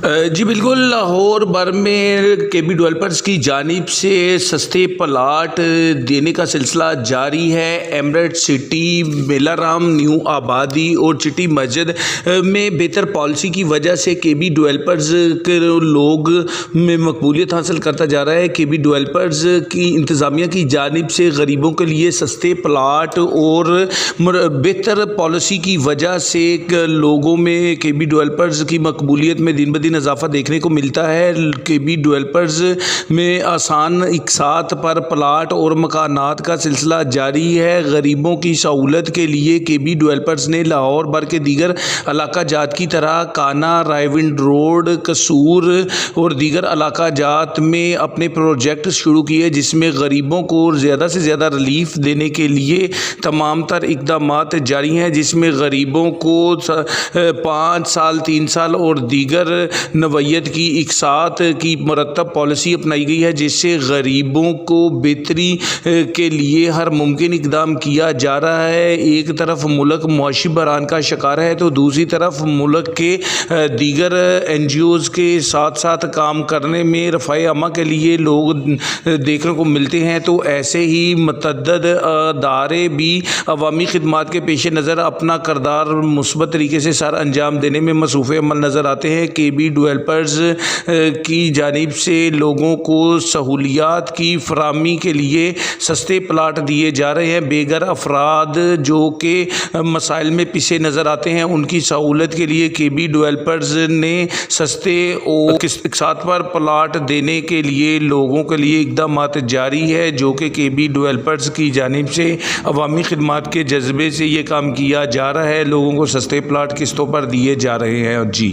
جی بالکل، لاہور بھر میں کے بی ڈیولپرز کی جانب سے سستے پلاٹ دینے کا سلسلہ جاری ہے۔ ایمریٹ سٹی، میلہ رام نیو آبادی اور چٹی مسجد میں بہتر پالیسی کی وجہ سے کے بی ڈیولپرز کے لوگ میں مقبولیت حاصل کرتا جا رہا ہے۔ کے بی ڈیولپرز کی انتظامیہ کی جانب سے غریبوں کے لیے سستے پلاٹ اور بہتر پالیسی کی وجہ سے لوگوں میں کے بی ڈیولپرز کی مقبولیت میں دن بدن اضافہ دیکھنے کو ملتا ہے۔ کے بی ڈیولپرز میں آسان اقساط پر پلاٹ اور مکانات کا سلسلہ جاری ہے۔ غریبوں کی سہولت کے لیے کے بی ڈیولپرز نے لاہور بھر کے دیگر علاقہ جات کی طرح کانا، رائیونڈ روڈ، قصور اور دیگر علاقہ جات میں اپنے پروجیکٹ شروع کیے، جس میں غریبوں کو زیادہ سے زیادہ ریلیف دینے کے لیے تمام تر اقدامات جاری ہیں، جس میں غریبوں کو 5 سال، 3 سال اور دیگر نوعیت کی اقساط کی مرتب پالیسی اپنائی گئی ہے، جس سے غریبوں کو بہتری کے لیے ہر ممکن اقدام کیا جا رہا ہے۔ ایک طرف ملک معاشی بحران کا شکار ہے تو دوسری طرف ملک کے دیگر این جی اوز کے ساتھ ساتھ کام کرنے میں رفاہ عامہ کے لیے لوگ دیکھنے کو ملتے ہیں، تو ایسے ہی متعدد ادارے بھی عوامی خدمات کے پیش نظر اپنا کردار مثبت طریقے سے سر انجام دینے میں مصروف عمل نظر آتے ہیں۔ کے بی ڈیولپرز کی جانب سے لوگوں کو سہولیات کی فراہمی کے لیے سستے پلاٹ دیے جا رہے ہیں۔ بے گھر افراد جو کہ مسائل میں پیچھے نظر آتے ہیں، ان کی سہولت کے لیے کے بی ڈیولپرز نے سستے اور اقساط پر پلاٹ دینے کے لیے لوگوں کے لیے اقدامات جاری ہے، جو کہ کے بی ڈیولپرز کی جانب سے عوامی خدمات کے جذبے سے یہ کام کیا جا رہا ہے۔ لوگوں کو سستے پلاٹ قسطوں پر دیے جا رہے ہیں۔ جی